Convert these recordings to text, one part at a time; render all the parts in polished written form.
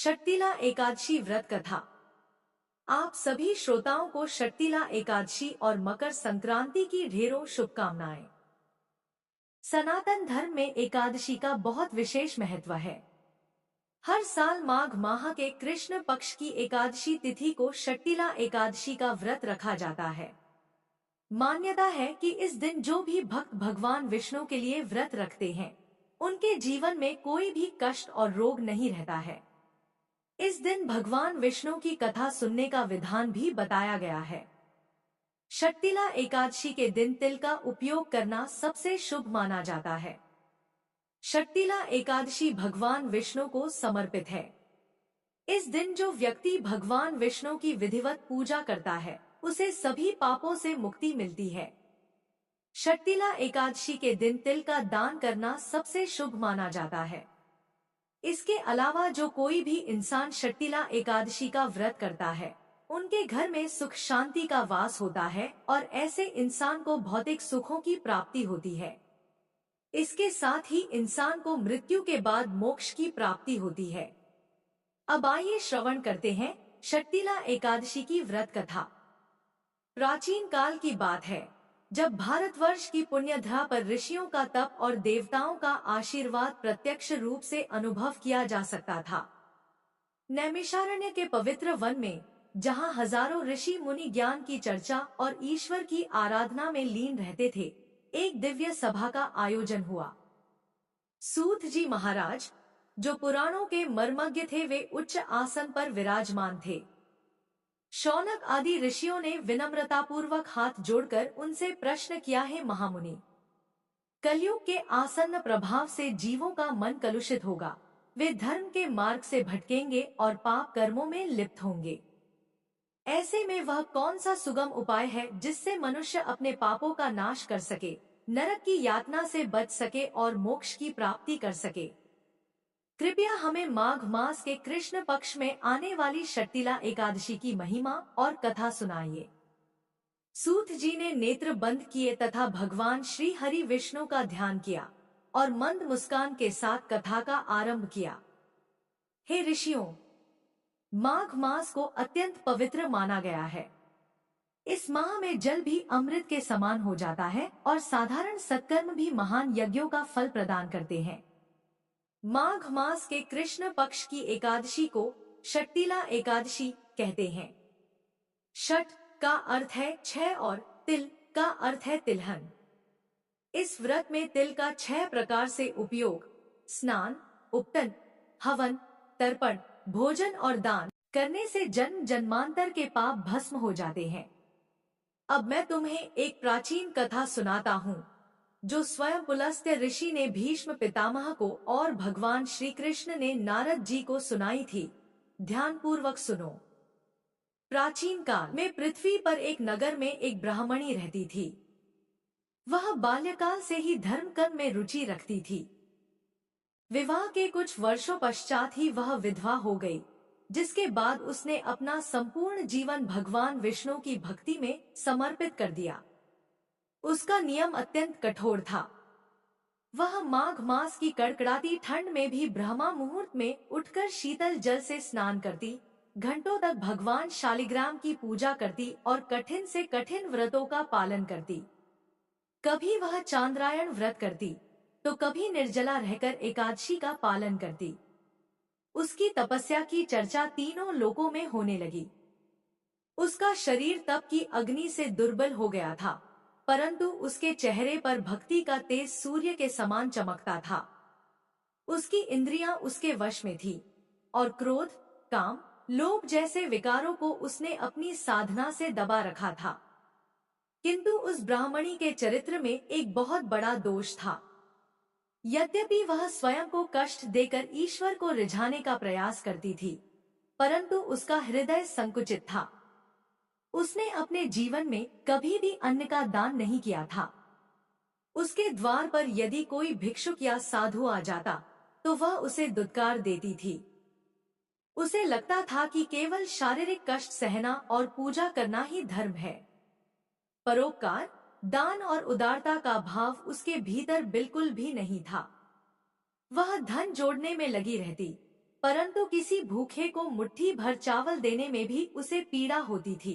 शक्तिला एकादशी व्रत कथा। आप सभी श्रोताओं को शक्तिला एकादशी और मकर संक्रांति की ढेरों शुभकामनाएं। सनातन धर्म में एकादशी का बहुत विशेष महत्व है। हर साल माघ माह के कृष्ण पक्ष की एकादशी तिथि को शक्तिला एकादशी का व्रत रखा जाता है। मान्यता है कि इस दिन जो भी भक्त भगवान विष्णु के लिए व्रत रखते हैं, उनके जीवन में कोई भी कष्ट और रोग नहीं रहता है। इस दिन भगवान विष्णु की कथा सुनने का विधान भी बताया गया है। शक्तिला एकादशी के दिन तिल का उपयोग करना सबसे शुभ माना जाता है। शक्तिला एकादशी भगवान विष्णु को समर्पित है। इस दिन जो व्यक्ति भगवान विष्णु की विधिवत पूजा करता है, उसे सभी पापों से मुक्ति मिलती है। शक्तिला एकादशी के दिन तिल का दान करना सबसे शुभ माना जाता है। इसके अलावा जो कोई भी इंसान शक्तिला एकादशी का व्रत करता है, उनके घर में सुख शांति का वास होता है और ऐसे इंसान को भौतिक सुखों की प्राप्ति होती है। इसके साथ ही इंसान को मृत्यु के बाद मोक्ष की प्राप्ति होती है। अब आइए श्रवण करते हैं शक्तिला एकादशी की व्रत कथा। प्राचीन काल की बात है, जब भारतवर्ष की पुण्यधरा पर ऋषियों का तप और देवताओं का आशीर्वाद प्रत्यक्ष रूप से अनुभव किया जा सकता था। नैमिषारण्य के पवित्र वन में, जहां हजारों ऋषि मुनि ज्ञान की चर्चा और ईश्वर की आराधना में लीन रहते थे, एक दिव्य सभा का आयोजन हुआ। सूत जी महाराज, जो पुराणों के मर्मज्ञ थे, वे उच्च आसन पर विराजमान थे। शौनक आदि ऋषियों ने विनम्रतापूर्वक हाथ जोड़कर उनसे प्रश्न किया है, महामुनि, कलयुग के आसन्न प्रभाव से जीवों का मन कलुषित होगा, वे धर्म के मार्ग से भटकेंगे और पाप कर्मों में लिप्त होंगे। ऐसे में वह कौन सा सुगम उपाय है जिससे मनुष्य अपने पापों का नाश कर सके, नरक की यातना से बच सके और मोक्ष की प्राप्ति कर सके? कृपया हमें माघ मास के कृष्ण पक्ष में आने वाली शक्तिला एकादशी की महिमा और कथा सुनाइए। सूत जी ने नेत्र बंद किए तथा भगवान श्री हरि विष्णु का ध्यान किया और मंद मुस्कान के साथ कथा का आरंभ किया। हे ऋषियों, माघ मास को अत्यंत पवित्र माना गया है। इस माह में जल भी अमृत के समान हो जाता है और साधारण सत्कर्म भी महान यज्ञों का फल प्रदान करते हैं। माघ मास के कृष्ण पक्ष की एकादशी को शक्तिला एकादशी कहते हैं। षट का अर्थ है 6 और तिल का अर्थ है तिलहन। इस व्रत में तिल का 6 प्रकार से उपयोग, स्नान, उपटन, हवन, तर्पण, भोजन और दान करने से जन्म जन्मांतर के पाप भस्म हो जाते हैं। अब मैं तुम्हें एक प्राचीन कथा सुनाता हूँ, जो स्वयं पुलस्त्य ऋषि ने भीष्म पितामह को और भगवान श्री कृष्ण ने नारद जी को सुनाई थी। ध्यान पूर्वक सुनो। प्राचीन काल में पृथ्वी पर एक नगर में एक ब्राह्मणी रहती थी। वह बाल्यकाल से ही धर्म कर्म में रुचि रखती थी। विवाह के कुछ वर्षों पश्चात ही वह विधवा हो गई, जिसके बाद उसने अपना संपूर्ण जीवन भगवान विष्णु की भक्ति में समर्पित कर दिया। उसका नियम अत्यंत कठोर था। वह माघ मास की कड़कड़ाती ठंड में भी ब्रह्मा मुहूर्त में उठकर शीतल जल से स्नान करती, घंटों तक भगवान शालिग्राम की पूजा करती और कठिन से कठिन व्रतों का पालन करती। कभी वह चांद्रायण व्रत करती, तो कभी निर्जला रहकर एकादशी का पालन करती। उसकी तपस्या की चर्चा तीनों लोकों में होने लगी। उसका शरीर तप की अग्नि से दुर्बल हो गया था, परंतु उसके चेहरे पर भक्ति का तेज सूर्य के समान चमकता था। उसकी इंद्रियां उसके वश में थी और क्रोध, काम, लोभ जैसे विकारों को उसने अपनी साधना से दबा रखा था। किंतु उस ब्राह्मणी के चरित्र में एक बहुत बड़ा दोष था। यद्यपि वह स्वयं को कष्ट देकर ईश्वर को रिझाने का प्रयास करती थी, परंतु उसका हृदय संकुचित था। उसने अपने जीवन में कभी भी अन्न का दान नहीं किया था। उसके द्वार पर यदि कोई भिक्षुक या साधु आ जाता, तो वह उसे दुत्कार देती थी। उसे लगता था कि केवल शारीरिक कष्ट सहना और पूजा करना ही धर्म है। परोपकार, दान और उदारता का भाव उसके भीतर बिल्कुल भी नहीं था। वह धन जोड़ने में लगी रहती, परंतु किसी भूखे को मुट्ठी भर चावल देने में भी उसे पीड़ा होती थी।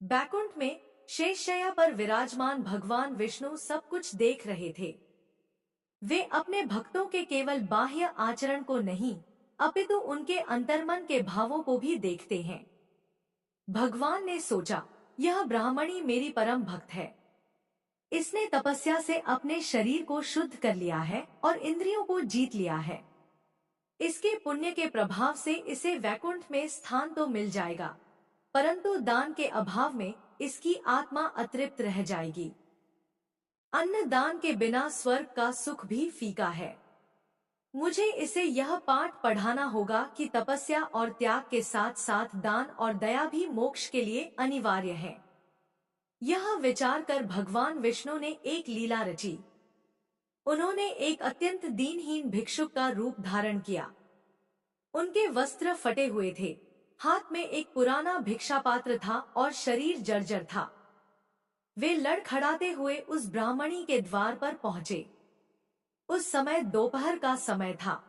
बैकुंठ में शेषशय्या पर विराजमान भगवान विष्णु सब कुछ देख रहे थे। वे अपने भक्तों के केवल बाह्य आचरण को नहीं, अपितु उनके अंतर्मन के भावों को भी देखते हैं। भगवान ने सोचा, यह ब्राह्मणी मेरी परम भक्त है। इसने तपस्या से अपने शरीर को शुद्ध कर लिया है और इंद्रियों को जीत लिया है। इसके पुण्य के प्रभाव से इसे वैकुंठ में स्थान तो मिल जाएगा, परंतु दान के अभाव में इसकी आत्मा अतृप्त रह जाएगी। अन्न दान के बिना स्वर्ग का सुख भी फीका है। मुझे इसे यह पाठ पढ़ाना होगा कि तपस्या और त्याग के साथ साथ दान और दया भी मोक्ष के लिए अनिवार्य है। यह विचार कर भगवान विष्णु ने एक लीला रची। उन्होंने एक अत्यंत दीनहीन भिक्षुक का रूप धारण किया। उनके वस्त्र फटे हुए थे, हाथ में एक पुराना भिक्षा पात्र था और शरीर जर्जर था। वे लड़खड़ाते हुए उस ब्राह्मणी के द्वार पर पहुंचे। उस समय दोपहर का समय था।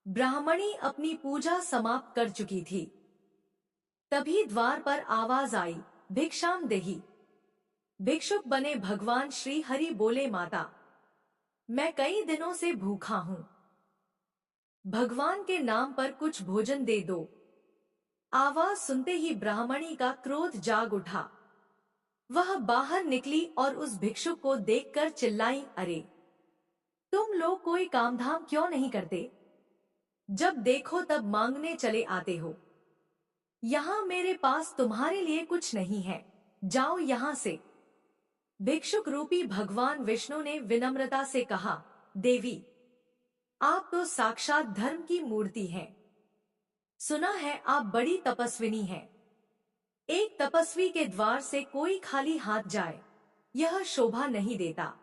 ब्राह्मणी अपनी पूजा समाप्त कर चुकी थी। तभी द्वार पर आवाज आई, भिक्षाम देहि। भिक्षुक बने भगवान श्री हरि बोले, माता, मैं कई दिनों से भूखा हूँ। भगवान के नाम पर कुछ भोजन दे दो। आवाज सुनते ही ब्राह्मणी का क्रोध जाग उठा। वह बाहर निकली और उस भिक्षुक को देखकर चिल्लाई, अरे तुम लोग कोई कामधाम क्यों नहीं करते? जब देखो तब मांगने चले आते हो। यहाँ मेरे पास तुम्हारे लिए कुछ नहीं है, जाओ यहाँ से। भिक्षुक रूपी भगवान विष्णु ने विनम्रता से कहा, देवी, आप तो साक्षात धर्म की मूर्ति हैं। सुना है आप बड़ी तपस्विनी हैं। एक तपस्वी के द्वार से कोई खाली हाथ जाए, यह शोभा नहीं देता।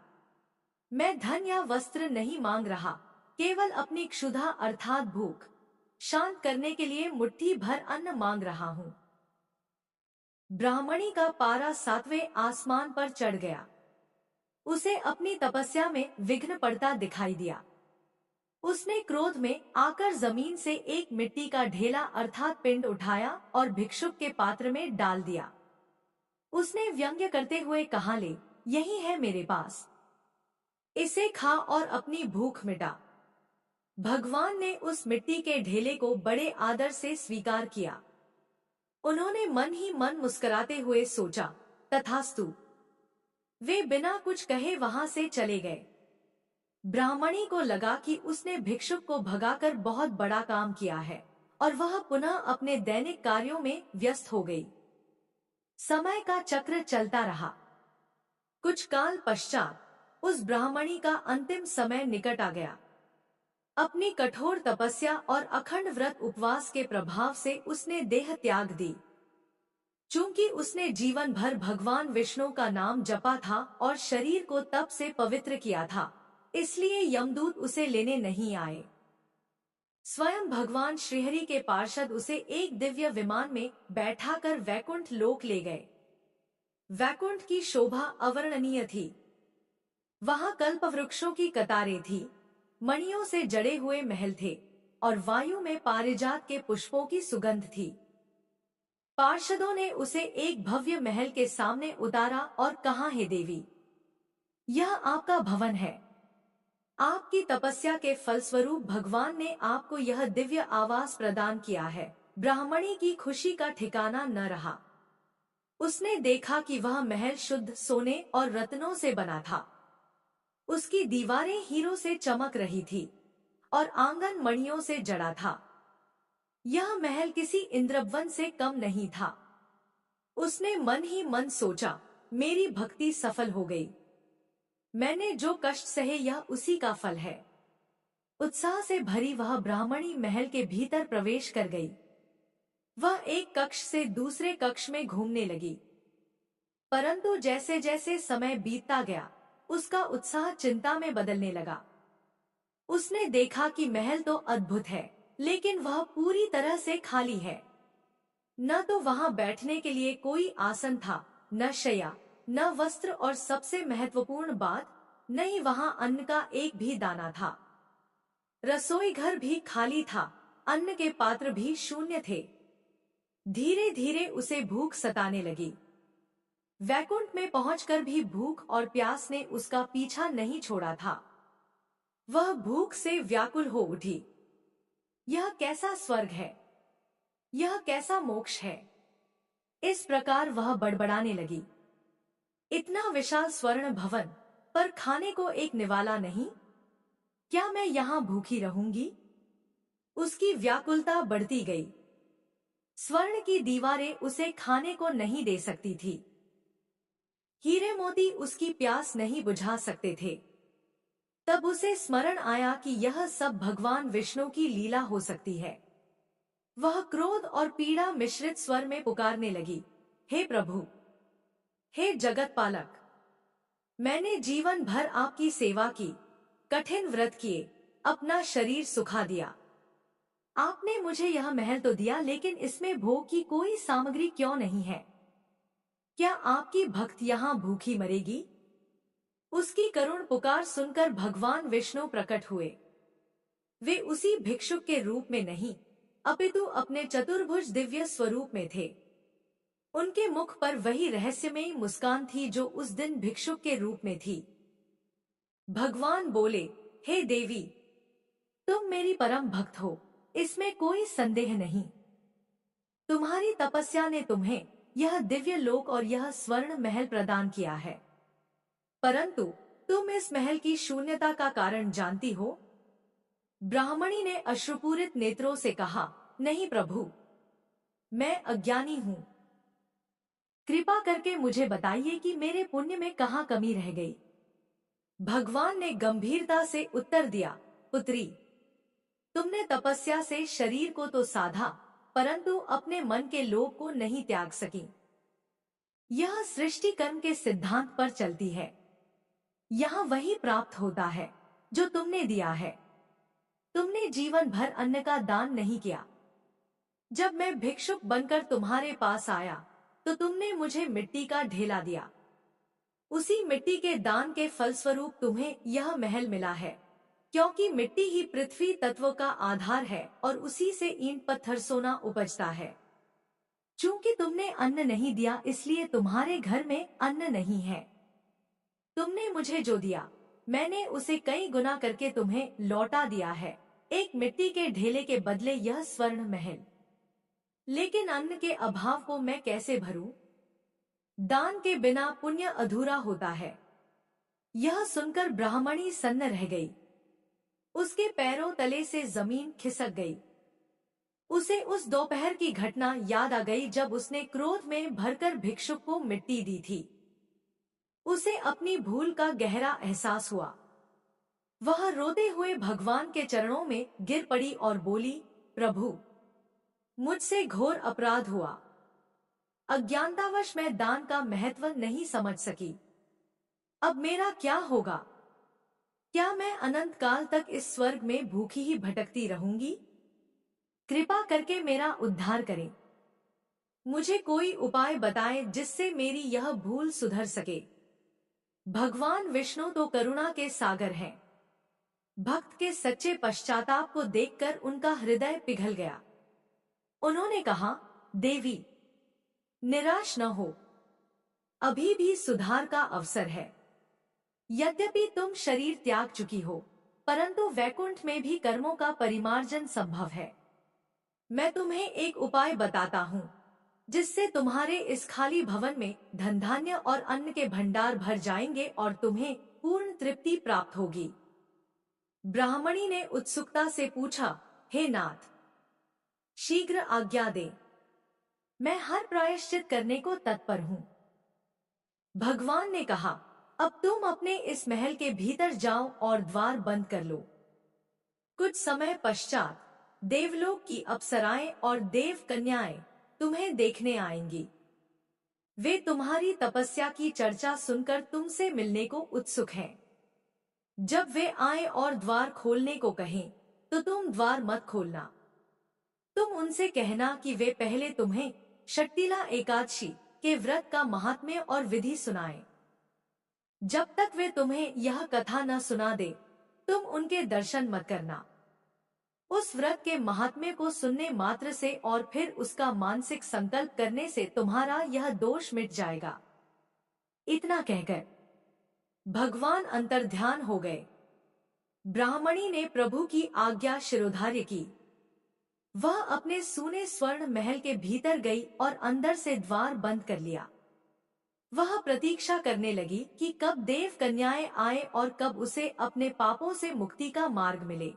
मैं धन या वस्त्र नहीं मांग रहा, केवल अपनी क्षुधा अर्थात भूख शांत करने के लिए मुट्ठी भर अन्न मांग रहा हूँ। ब्राह्मणी का पारा 7वें आसमान पर चढ़ गया। उसे अपनी तपस्या में विघ्न पड़ता दिखाई दिया। उसने क्रोध में आकर जमीन से एक मिट्टी का ढेला अर्थात पिंड उठाया और भिक्षुक के पात्र में डाल दिया। उसने व्यंग्य करते हुए कहा, ले, यही है मेरे पास, इसे खा और अपनी भूख मिटा। भगवान ने उस मिट्टी के ढेले को बड़े आदर से स्वीकार किया। उन्होंने मन ही मन मुस्कुराते हुए सोचा, तथास्तु। वे बिना कुछ कहे वहां से चले गए। ब्राह्मणी को लगा कि उसने भिक्षुक को भगाकर बहुत बड़ा काम किया है और वह पुनः अपने दैनिक कार्यों में व्यस्त हो गई। समय का चक्र चलता रहा। कुछ काल पश्चात उस ब्राह्मणी का अंतिम समय निकट आ गया। अपनी कठोर तपस्या और अखंड व्रत उपवास के प्रभाव से उसने देह त्याग दी। चूंकि उसने जीवन भर भगवान विष्णु का नाम जपा था और शरीर को तप से पवित्र किया था, इसलिए यमदूत उसे लेने नहीं आए। स्वयं भगवान श्रीहरि के पार्षद उसे एक दिव्य विमान में बैठाकर वैकुंठ लोक ले गए। वैकुंठ की शोभा अवर्णनीय थी। वहां कल्प वृक्षों की कतारें थी, मणियों से जड़े हुए महल थे और वायु में पारिजात के पुष्पों की सुगंध थी। पार्षदों ने उसे एक भव्य महल के सामने उतारा और कहा, हे देवी, यह आपका भवन है। आपकी तपस्या के फलस्वरूप भगवान ने आपको यह दिव्य आवास प्रदान किया है। ब्राह्मणी की खुशी का ठिकाना न रहा। उसने देखा कि वह महल शुद्ध सोने और रत्नों से बना था। उसकी दीवारें हीरों से चमक रही थी और आंगन मणियों से जड़ा था। यह महल किसी इंद्रवन से कम नहीं था। उसने मन ही मन सोचा, मेरी भक्ति सफल हो गई। मैंने जो कष्ट सहे यह उसी का फल है। उत्साह से भरी वह ब्राह्मणी महल के भीतर प्रवेश कर गई। वह एक कक्ष से दूसरे कक्ष में घूमने लगी, परंतु जैसे जैसे समय बीतता गया उसका उत्साह चिंता में बदलने लगा। उसने देखा कि महल तो अद्भुत है, लेकिन वह पूरी तरह से खाली है। न तो वहां बैठने के लिए कोई आसन था, न शैया, न वस्त्र और सबसे महत्वपूर्ण बात, न ही वहां अन्न का एक भी दाना था। रसोई घर भी खाली था, अन्न के पात्र भी शून्य थे। धीरे धीरे उसे भूख सताने लगी। वैकुंठ में पहुंचकर भी भूख और प्यास ने उसका पीछा नहीं छोड़ा था। वह भूख से व्याकुल हो उठी। यह कैसा स्वर्ग है, यह कैसा मोक्ष है। इस प्रकार वह बड़बड़ाने लगी। इतना विशाल स्वर्ण भवन, पर खाने को एक निवाला नहीं। क्या मैं यहाँ भूखी रहूंगी? उसकी व्याकुलता बढ़ती गई। स्वर्ण की दीवारें उसे खाने को नहीं दे सकती थी। हीरे मोती उसकी प्यास नहीं बुझा सकते थे। तब उसे स्मरण आया कि यह सब भगवान विष्णु की लीला हो सकती है। वह क्रोध और पीड़ा मिश्रित स्वर में पुकारने लगी, हे प्रभु, हे जगत पालक, मैंने जीवन भर आपकी सेवा की, कठिन व्रत किए, अपना शरीर सुखा दिया। आपने मुझे यह महल तो दिया, लेकिन इसमें भोग की कोई सामग्री क्यों नहीं है? क्या आपकी भक्त यहाँ भूखी मरेगी? उसकी करुण पुकार सुनकर भगवान विष्णु प्रकट हुए। वे उसी भिक्षुक के रूप में नहीं, अपितु अपने चतुर्भुज दिव्य स्वरूप में थे। उनके मुख पर वही रहस्यमयी मुस्कान थी जो उस दिन भिक्षुक के रूप में थी। भगवान बोले, हे देवी, तुम मेरी परम भक्त हो, इसमें कोई संदेह नहीं। तुम्हारी तपस्या ने तुम्हें यह दिव्य लोक और यह स्वर्ण महल प्रदान किया है, परंतु तुम इस महल की शून्यता का कारण जानती हो? ब्राह्मणी ने अश्रुपूरित नेत्रों से कहा, नहीं प्रभु, मैं अज्ञानी हूँ। कृपा करके मुझे बताइए कि मेरे पुण्य में कहाँ कमी रह गई। भगवान ने गंभीरता से उत्तर दिया, पुत्री, तुमने तपस्या से शरीर को तो साधा, परंतु अपने मन के लोभ को नहीं त्याग सकी। यह सृष्टि कर्म के सिद्धांत पर चलती है। यहाँ वही प्राप्त होता है जो तुमने दिया है। तुमने जीवन भर अन्न का दान नहीं किया। जब मैं भिक्षुक बनकर तुम्हारे पास आया तो तुमने मुझे मिट्टी का ढेला दिया। उसी मिट्टी के दान के फलस्वरूप तुम्हें यह महल मिला है, क्योंकि मिट्टी ही पृथ्वी तत्व का आधार है और उसी से ईंट पत्थर सोना उपजता है। चूंकि तुमने अन्न नहीं दिया, इसलिए तुम्हारे घर में अन्न नहीं है। तुमने मुझे जो दिया, मैंने उसे कई गुना करके तुम्हें लौटा दिया है, एक मिट्टी के ढेले के बदले यह स्वर्ण महल। लेकिन अन्न के अभाव को मैं कैसे भरूं? दान के बिना पुण्य अधूरा होता है। यह सुनकर ब्राह्मणी सन्न रह गई। उसके पैरों तले से जमीन खिसक गई। उसे उस दोपहर की घटना याद आ गई जब उसने क्रोध में भरकर भिक्षुक को मिट्टी दी थी। उसे अपनी भूल का गहरा एहसास हुआ। वह रोते हुए भगवान के चरणों में गिर पड़ी और बोली, प्रभु, मुझसे घोर अपराध हुआ। अज्ञानतावश मैं दान का महत्व नहीं समझ सकी। अब मेरा क्या होगा? क्या मैं अनंत काल तक इस स्वर्ग में भूखी ही भटकती रहूंगी? कृपा करके मेरा उद्धार करें। मुझे कोई उपाय बताएं जिससे मेरी यह भूल सुधर सके। भगवान विष्णु तो करुणा के सागर हैं। भक्त के सच्चे पश्चाताप को देखकर उनका हृदय पिघल गया। उन्होंने कहा, देवी, निराश न हो, अभी भी सुधार का अवसर है। यद्यपि तुम शरीर त्याग चुकी हो, परंतु वैकुंठ में भी कर्मों का परिमार्जन संभव है। मैं तुम्हें एक उपाय बताता हूँ, जिससे तुम्हारे इस खाली भवन में धन धान्य और अन्न के भंडार भर जाएंगे और तुम्हें पूर्ण तृप्ति प्राप्त होगी। ब्राह्मणी ने उत्सुकता से पूछा, हे नाथ, शीघ्र आज्ञा दे, मैं हर प्रायश्चित करने को तत्पर हूँ। भगवान ने कहा, अब तुम अपने इस महल के भीतर जाओ और द्वार बंद कर लो। कुछ समय पश्चात देवलोक की अप्सराएं और देव कन्याएं तुम्हें देखने आएंगी। वे तुम्हारी तपस्या की चर्चा सुनकर तुमसे मिलने को उत्सुक हैं। जब वे आए और द्वार खोलने को कहें, तो तुम द्वार मत खोलना। तुम उनसे कहना कि वे पहले तुम्हें शक्तिला एकादशी के व्रत का महात्म्य और विधि सुनाएं। जब तक वे तुम्हें यह कथा न सुना दे, तुम उनके दर्शन मत करना। उस व्रत के महात्म्य को सुनने मात्र से और फिर उसका मानसिक संकल्प करने से तुम्हारा यह दोष मिट जाएगा। इतना कहकर भगवान अंतर्ध्यान हो गए। ब्राह्मणी ने प्रभु की आज्ञा शिरोधार्य की। वह अपने सूने स्वर्ण महल के भीतर गई और अंदर से द्वार बंद कर लिया। वह प्रतीक्षा करने लगी कि कब देव कन्याएं आए और कब उसे अपने पापों से मुक्ति का मार्ग मिले।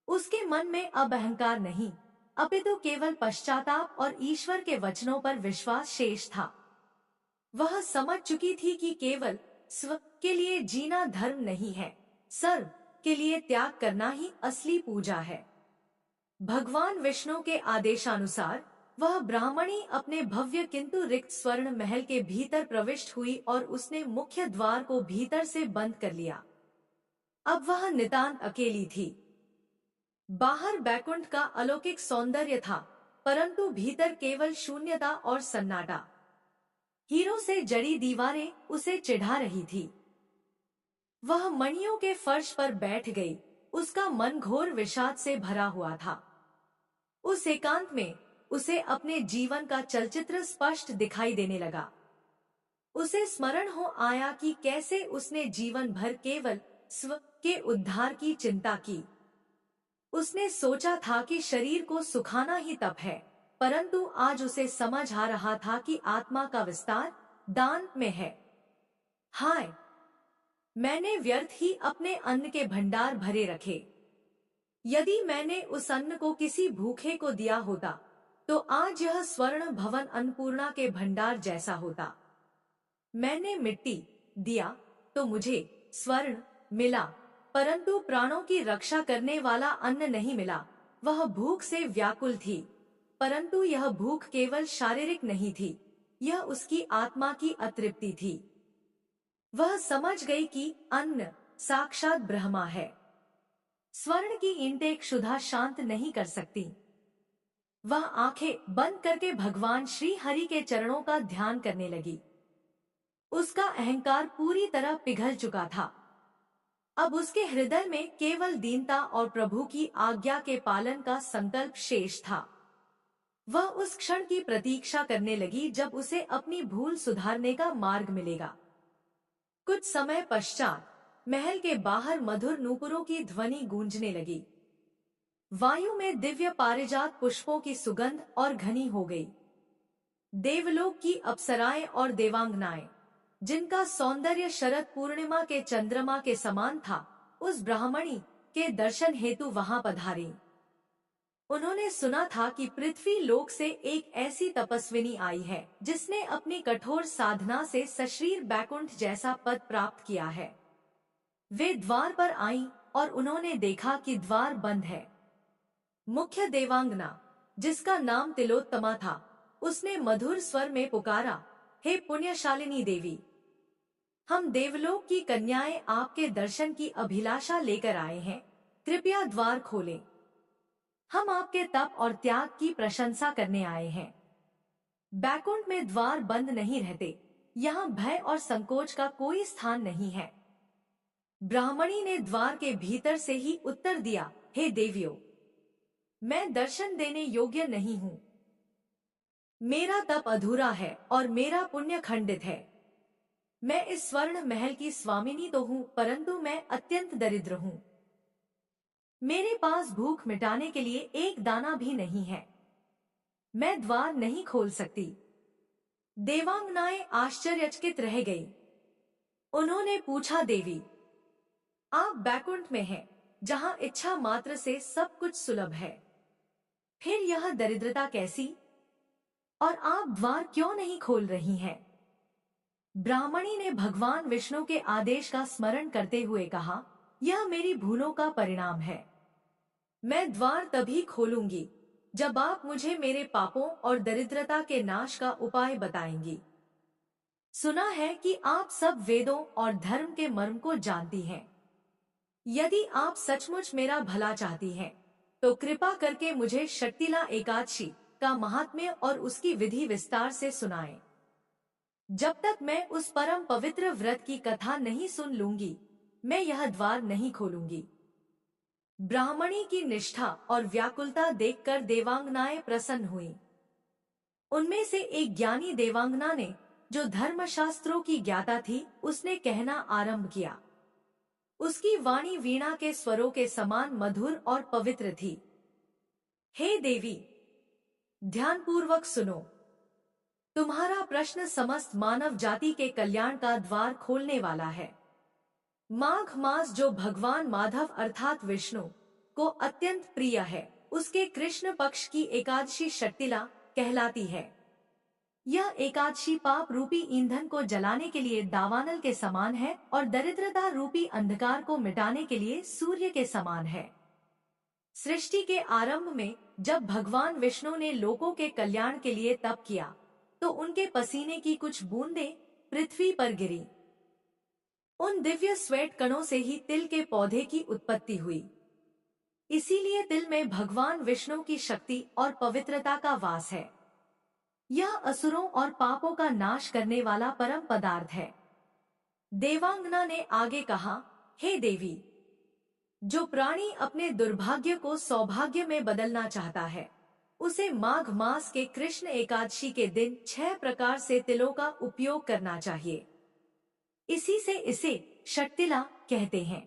उसके मन में अब अहंकार नहीं, अपितु केवल पश्चाताप और ईश्वर के वचनों पर विश्वास शेष था। वह समझ चुकी थी कि केवल स्व के लिए जीना धर्म नहीं है, सर्व के लिए त्याग करना ही असली पूजा है। भगवान विष्णु के आदेशानुसार वह ब्राह्मणी अपने भव्य किंतु रिक्त स्वर्ण महल के भीतर प्रविष्ट हुई और उसने मुख्य द्वार को भीतर से बंद कर लिया। अब वह नितांत अकेली थी। बाहर बैकुंठ का अलौकिक सौंदर्य था, परंतु भीतर केवल शून्यता और सन्नाटा। हीरों से जड़ी दीवारें उसे चिढ़ा रही थी। वह मणियों के फर्श पर बैठ गई। उसका मन घोर विषाद से भरा हुआ था। उस एकांत में उसे अपने जीवन का चलचित्र स्पष्ट दिखाई देने लगा। उसे स्मरण हो आया कि कैसे उसने जीवन भर केवल स्व के उद्धार की चिंता की। उसने सोचा था कि शरीर को सुखाना ही तप है, परंतु आज उसे समझ आ रहा था कि आत्मा का विस्तार दान में है। हाय, मैंने व्यर्थ ही अपने अन्न के भंडार भरे रखे। यदि मैंने उस अन्न को किसी भूखे को दिया होता तो आज यह स्वर्ण भवन अन्नपूर्णा के भंडार जैसा होता। मैंने मिट्टी दिया तो मुझे स्वर्ण मिला, परंतु प्राणों की रक्षा करने वाला अन्न नहीं मिला। वह भूख से व्याकुल थी, परंतु यह भूख केवल शारीरिक नहीं थी, यह उसकी आत्मा की अतृप्ति थी। वह समझ गई कि अन्न साक्षात ब्रह्मा है। स्वर्ण की ईंटें क्षुधा शांत नहीं कर सकती। वह आंखें बंद करके भगवान श्री हरि के चरणों का ध्यान करने लगी। उसका अहंकार पूरी तरह पिघल चुका था। अब उसके हृदय में केवल दीनता और प्रभु की आज्ञा के पालन का संकल्प शेष था। वह उस क्षण की प्रतीक्षा करने लगी जब उसे अपनी भूल सुधारने का मार्ग मिलेगा। कुछ समय पश्चात महल के बाहर मधुर नूपुरों की ध्वनि गूंजने लगी। वायु में दिव्य पारिजात पुष्पों की सुगंध और घनी हो गई। देवलोक की अप्सराएं और देवांगनाएं, जिनका सौंदर्य शरद पूर्णिमा के चंद्रमा के समान था, उस ब्राह्मणी के दर्शन हेतु वहां पधारी। उन्होंने सुना था कि पृथ्वी लोक से एक ऐसी तपस्विनी आई है जिसने अपनी कठोर साधना से सशरीर बैकुंठ जैसा पद प्राप्त किया है। वे द्वार पर आईं और उन्होंने देखा कि द्वार बंद है। मुख्य देवांगना, जिसका नाम तिलोत्तमा था, उसने मधुर स्वर में पुकारा, हे पुण्यशालिनी देवी, हम देवलोक की कन्याएं आपके दर्शन की अभिलाषा लेकर आए हैं, कृपया द्वार खोलें। हम आपके तप और त्याग की प्रशंसा करने आए हैं। बैकुंठ में द्वार बंद नहीं रहते, यहाँ भय और संकोच का कोई स्थान नहीं है। ब्राह्मणी ने द्वार के भीतर से ही उत्तर दिया, हे देवियों, मैं दर्शन देने योग्य नहीं हूँ। मेरा तप अधूरा है और मेरा पुण्य खंडित है। मैं इस स्वर्ण महल की स्वामिनी तो हूँ, परंतु मैं अत्यंत दरिद्र हूँ। मेरे पास भूख मिटाने के लिए एक दाना भी नहीं है। मैं द्वार नहीं खोल सकती। देवांगनाएं आश्चर्यचकित रह गई। उन्होंने पूछा, देवी, आप बैकुंठ में हैं, जहां इच्छा मात्र से सब कुछ सुलभ है, फिर यह दरिद्रता कैसी? और आप द्वार क्यों नहीं खोल रही हैं? ब्राह्मणी ने भगवान विष्णु के आदेश का स्मरण करते हुए कहा, यह मेरी भूलों का परिणाम है। मैं द्वार तभी खोलूंगी जब आप मुझे मेरे पापों और दरिद्रता के नाश का उपाय बताएंगी। सुना है कि आप सब वेदों और धर्म के मर्म को जानती हैं। यदि आप सचमुच मेरा भला चाहती हैं, तो कृपा करके मुझे शक्तिला एकादशी का महात्म्य और उसकी विधि विस्तार से सुनाएं। जब तक मैं उस परम पवित्र व्रत की कथा नहीं सुन लूंगी, मैं यह द्वार नहीं खोलूंगी। ब्राह्मणी की निष्ठा और व्याकुलता देखकर देवांगनाएं प्रसन्न हुईं। उनमें से एक ज्ञानी देवांगना ने, जो धर्मशास्त्रों की ज्ञाता थी, उसने कहना आरंभ किया। उसकी वाणी वीणा के स्वरों के समान मधुर और पवित्र थी। हे देवी, ध्यानपूर्वक सुनो। तुम्हारा प्रश्न समस्त मानव जाति के कल्याण का द्वार खोलने वाला है। माघ मास जो भगवान माधव अर्थात विष्णु को अत्यंत प्रिय है, उसके कृष्ण पक्ष की एकादशी षट्टिला कहलाती है। यह एकादशी पाप रूपी ईंधन को जलाने के लिए दावानल के समान है और दरिद्रता रूपी अंधकार को मिटाने के लिए सूर्य के समान है। सृष्टि के आरंभ में जब भगवान विष्णु ने लोगों के कल्याण के लिए तप किया, तो उनके पसीने की कुछ बूंदें पृथ्वी पर गिरी। उन दिव्य श्वेत कणों से ही तिल के पौधे की उत्पत्ति हुई। इसीलिए तिल में भगवान विष्णु की शक्ति और पवित्रता का वास है। यह असुरों और पापों का नाश करने वाला परम पदार्थ है। देवांगना ने आगे कहा, हे देवी, जो प्राणी अपने दुर्भाग्य को सौभाग्य में बदलना चाहता है, उसे माघ मास के कृष्ण एकादशी के दिन 6 प्रकार से तिलों का उपयोग करना चाहिए। इसी से इसे षट्टिला कहते हैं।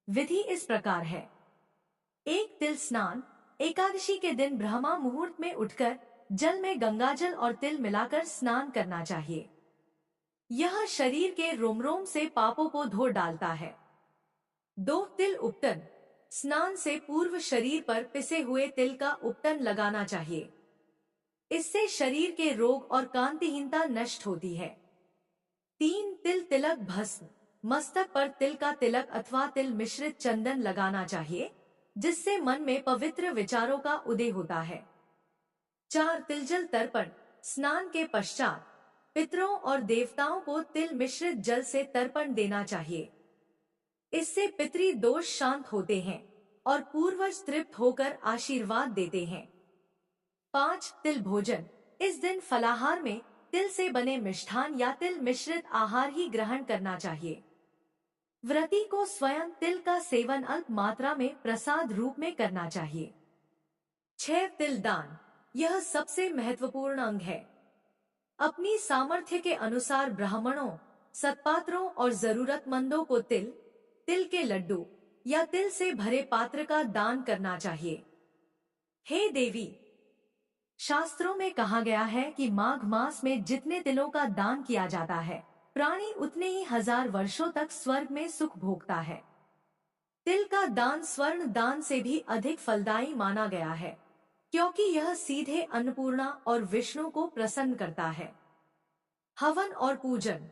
विधि इस प्रकार है। 1 तिल स्नान। एकादशी के दिन ब्रह्मा मुहूर्त में उठकर जल में गंगाजल और तिल मिलाकर स्नान करना चाहिए। यह शरीर के रोम रोम से पापों को धो डालता है। 2 तिल उपटन। स्नान से पूर्व शरीर पर पिसे हुए तिल का उपटन लगाना चाहिए। इससे शरीर के रोग और कांतिहीनता नष्ट होती है। 3 तिल तिलक भस्म। मस्तक पर तिल का तिलक अथवा तिल मिश्रित चंदन लगाना चाहिए, जिससे मन में पवित्र विचारों का उदय होता है। 4 तिलजल तर्पण। स्नान के पश्चात पितरों और देवताओं को तिल मिश्रित जल से तर्पण देना चाहिए। इससे पितरी दोष शांत होते हैं और पूर्वज तृप्त होकर आशीर्वाद देते हैं। 5 तिल भोजन। इस दिन फलाहार में तिल से बने मिष्ठान या तिल मिश्रित आहार ही ग्रहण करना चाहिए। व्रती को स्वयं तिल का सेवन अल्प मात्रा में प्रसाद रूप में करना चाहिए। 6 तिल दान। यह सबसे महत्वपूर्ण अंग है। अपनी सामर्थ्य के अनुसार ब्राह्मणों, सत्पात्रों और जरूरतमंदों को तिल, तिल के लड्डू या तिल से भरे पात्र का दान करना चाहिए। हे देवी, शास्त्रों में कहा गया है कि माघ मास में जितने तिलों का दान किया जाता है, प्राणी उतने ही 1000 वर्षों तक स्वर्ग में सुख भोगता है। तिल का दान स्वर्ण दान से भी अधिक फलदायी माना गया है, क्योंकि यह सीधे अन्नपूर्णा और विष्णु को प्रसन्न करता है। हवन और पूजन।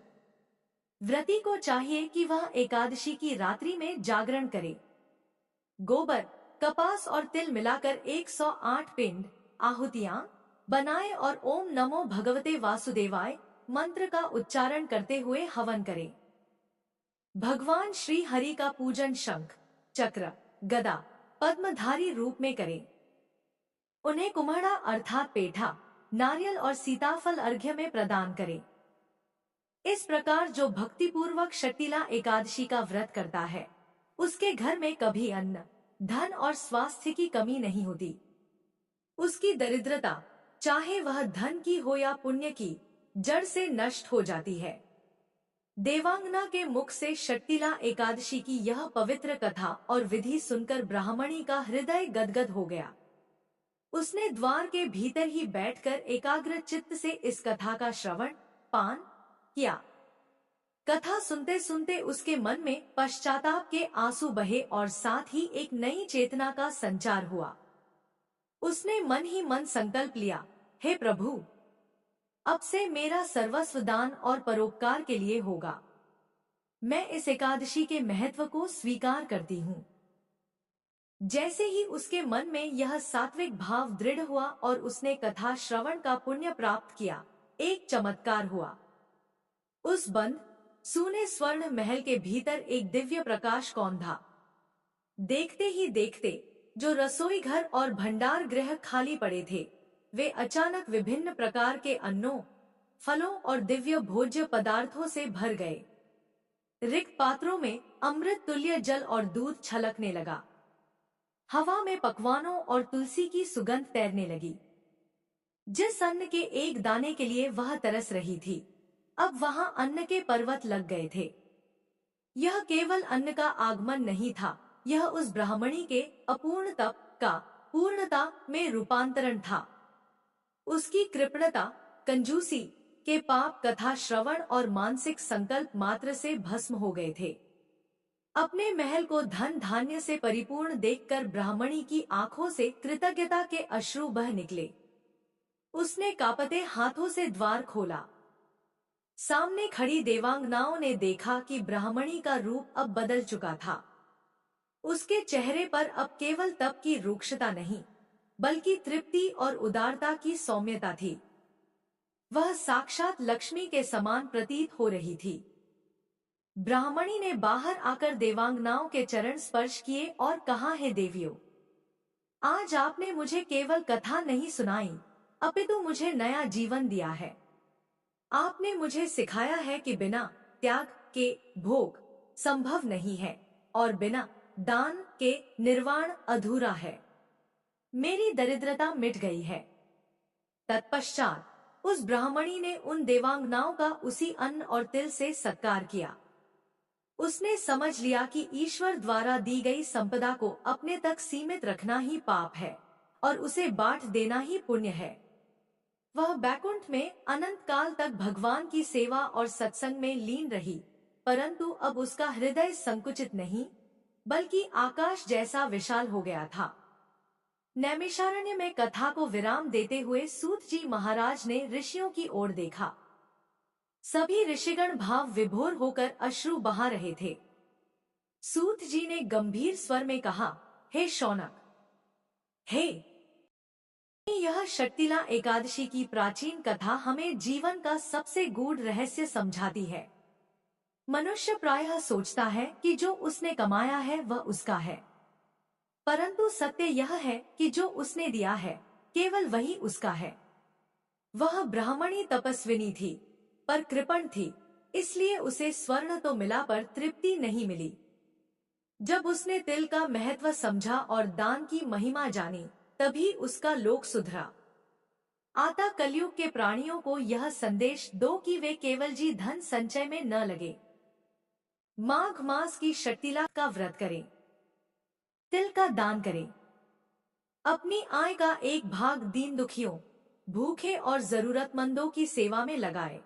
व्रती को चाहिए कि वह एकादशी की रात्रि में जागरण करे। गोबर, कपास और तिल मिलाकर 108 पिंड आहुतियां बनाए और ओम नमो भगवते वासुदेवाय मंत्र का उच्चारण करते हुए हवन करें। भगवान श्री हरि का पूजन शंख, चक्र, गदा, पद्मधारी रूप में करें। उन्हें कुम्हड़ा अर्थात पेठा, नारियल और सीताफल अर्घ्य में प्रदान करें। इस प्रकार जो भक्तिपूर्वक षट्टिला एकादशी का व्रत करता है, उसके घर में कभी अन्न, धन और स्वास्थ्य की कमी नहीं होती। उसकी दरिद्रता, चाहे वह धन की हो या पुण्य की, जड़ से नष्ट हो जाती है। देवांगना के मुख से षट्टिला एकादशी की यह पवित्र कथा और विधि सुनकर ब्राह्मणी का हृदय गदगद हो गया। उसने द्वार के भीतर ही बैठकर एकाग्र चित्त से इस कथा का श्रवण पान किया। कथा सुनते सुनते उसके मन में पश्चाताप के आंसू बहे और साथ ही एक नई चेतना का संचार हुआ। उसने मन ही मन संकल्प लिया, हे प्रभु, अब से मेरा सर्वस्व दान और परोपकार के लिए होगा। मैं इस एकादशी के महत्व को स्वीकार करती हूँ। जैसे ही उसके मन में यह सात्विक भाव दृढ़ हुआ और उसने कथा श्रवण का पुण्य प्राप्त किया, एक चमत्कार हुआ। उस बंद सूने स्वर्ण महल के भीतर एक दिव्य प्रकाश कौंधा। देखते ही देखते जो रसोई घर और भंडार गृह खाली पड़े थे, वे अचानक विभिन्न प्रकार के अन्नों, फलों और दिव्य भोज्य पदार्थों से भर गए। रिक्त पात्रों में अमृत तुल्य जल और दूध छलकने लगा। हवा में पकवानों और तुलसी की सुगंध तैरने लगी। जिस अन्न के एक दाने के लिए वह तरस रही थी, अब वहां अन्न के पर्वत लग गए थे। यह केवल अन्न का आगमन नहीं था, यह उस ब्राह्मणी के अपूर्ण तप का पूर्णता में रूपांतरण था। उसकी कृपणता, कंजूसी के पाप कथा श्रवण और मानसिक संकल्प मात्र से भस्म हो गए थे। अपने महल को धन धान्य से परिपूर्ण देखकर ब्राह्मणी की आंखों से कृतज्ञता के अश्रु बह निकले। उसने कांपते हाथों से द्वार खोला। सामने खड़ी देवांगनाओं ने देखा कि ब्राह्मणी का रूप अब बदल चुका था। उसके चेहरे पर अब केवल तप की रूक्षता नहीं, बल्कि तृप्ति और उदारता की सौम्यता थी। वह साक्षात लक्ष्मी के समान प्रतीत हो रही थी। ब्राह्मणी ने बाहर आकर देवांगनाओं के चरण स्पर्श किए और कहा, है देवियों, आज आपने मुझे केवल कथा नहीं सुनाई, अपितु मुझे नया जीवन दिया है। आपने मुझे सिखाया है कि बिना त्याग के भोग संभव नहीं है और बिना दान के निर्वाण अधूरा है। मेरी दरिद्रता मिट गई है। तत्पश्चात उस ब्राह्मणी ने उन देवांगनाओं का उसी अन्न और तिल से सत्कार किया। उसने समझ लिया कि ईश्वर द्वारा दी गई संपदा को अपने तक सीमित रखना ही पाप है और उसे बांट देना ही पुण्य है। वह बैकुंठ में अनंत काल तक भगवान की सेवा और सत्संग में लीन रही, परंतु अब उसका हृदय संकुचित नहीं, बल्कि आकाश जैसा विशाल हो गया था। नैमिषारण्य में कथा को विराम देते हुए सूत जी महाराज ने ऋषियों की ओर देखा। सभी ऋषिगण भाव विभोर होकर अश्रु बहा रहे थे। सूत जी ने गंभीर स्वर में कहा, हे शौनक, हे, यह शक्तिला एकादशी की प्राचीन कथा हमें जीवन का सबसे गूढ़ रहस्य समझाती है। मनुष्य प्रायः सोचता है कि जो उसने कमाया है वह उसका है, परंतु सत्य यह है कि जो उसने दिया है केवल वही उसका है। वह ब्राह्मणी तपस्विनी थी, पर कृपण थी, इसलिए उसे स्वर्ण तो मिला पर तृप्ति नहीं मिली। जब उसने तिल का महत्व समझा और दान की महिमा जानी, तभी उसका लोक सुधरा। आता कलयुग के प्राणियों को यह संदेश दो कि वे केवल जी धन संचय में न लगे। माघ मास की शक्तिला का व्रत करें, तिल का दान करें, अपनी आय का एक भाग दीन दुखियों, भूखे और जरूरतमंदों की सेवा में लगाए।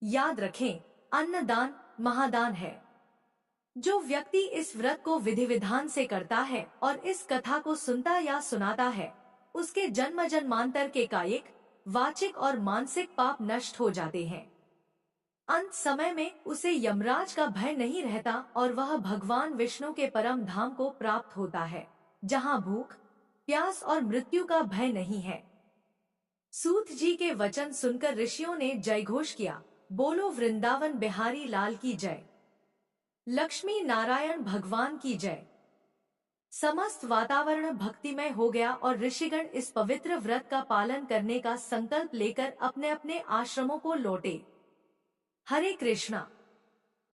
याद रखें, अन्नदान महादान है। जो व्यक्ति इस व्रत को विधि विधान से करता है और इस कथा को सुनता या सुनाता है, उसके जन्म जन्मांतर के कायिक, वाचिक और मानसिक पाप नष्ट हो जाते हैं। अंत समय में उसे यमराज का भय नहीं रहता और वह भगवान विष्णु के परम धाम को प्राप्त होता है, जहां भूख, प्यास और मृत्यु का भय नहीं है। सूत जी के वचन सुनकर ऋषियों ने जयघोष किया, बोलो वृंदावन बिहारी लाल की जय, लक्ष्मी नारायण भगवान की जय। समस्त वातावरण भक्तिमय हो गया और ऋषिगण इस पवित्र व्रत का पालन करने का संकल्प लेकर अपने अपने आश्रमों को लौटे। हरे कृष्णा।